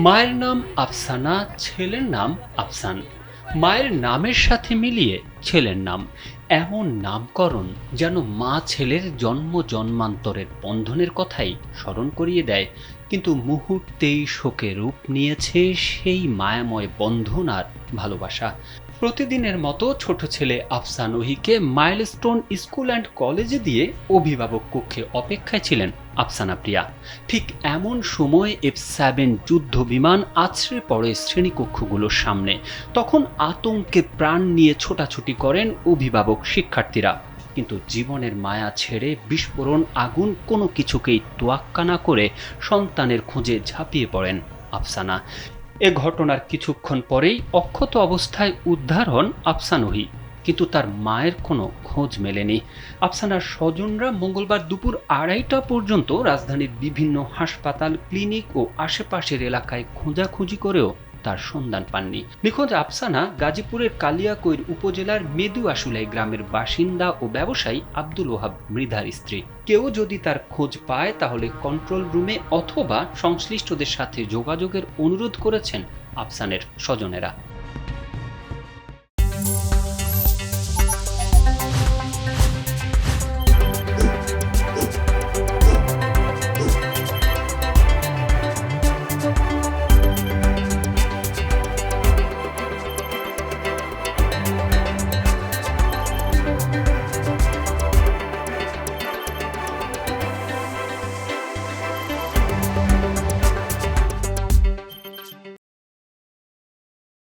মায়ের নাম আফসানা, ছেলের নাম আফসান। মায়ের নামের সাথে মিলিয়ে ছেলের নাম। এমন নামকরণ যেন মা ছেলের জন্ম জন্মান্তরের বন্ধনের কথাই স্মরণ করিয়ে দেয়, কিন্তু মুহূর্তেই শোকে রূপ নিয়েছে সেই মায়াময় বন্ধন আর ভালোবাসা। প্রতিদিনের মতো ছোট ছেলে আফসান ওহিকে মাইলস্টোন স্কুল অ্যান্ড কলেজে দিয়ে অভিভাবক কক্ষে অপেক্ষায় ছিলেন আফসানা প্রিয়া। ঠিক এমন সময় F-7 যুদ্ধ বিমান আছড়ে পড়ে শ্রেণীকক্ষগুলোর সামনে। তখন আতঙ্কে প্রাণ নিয়ে ছোটাছুটি করেন অভিভাবক শিক্ষার্থীরা, কিন্তু জীবনের মায়া ছেড়ে বিস্ফোরণ আগুন কোনো কিছুকেই তোয়াক্কা না করে সন্তানের খোঁজে ঝাঁপিয়ে পড়েন আফসানা। এ ঘটনার কিছুক্ষণ পরেই অক্ষত অবস্থায় উদ্ধার হন আফসান ওহি, কিন্তু তার মায়ের কোনো খোঁজ মেলেনি। আফসানার স্বজনরা মঙ্গলবার দুপুর 2:30টা পর্যন্ত রাজধানীর বিভিন্ন হাসপাতাল, ক্লিনিক ও আশেপাশের এলাকায় খোঁজাখুঁজি করেও তার সন্ধান পাননি। নিখোঁজ আফসানা গাজীপুরের কালিয়াকৈর উপজেলার মেদুয়াশুলাই গ্রামের বাসিন্দা ও ব্যবসায়ী আব্দুল ওহাব মৃধার স্ত্রী। কেউ যদি তার খোঁজ পায় তাহলে কন্ট্রোল রুমে অথবা সংশ্লিষ্টদের সাথে যোগাযোগের অনুরোধ করেছেন আফসানের স্বজনেরা।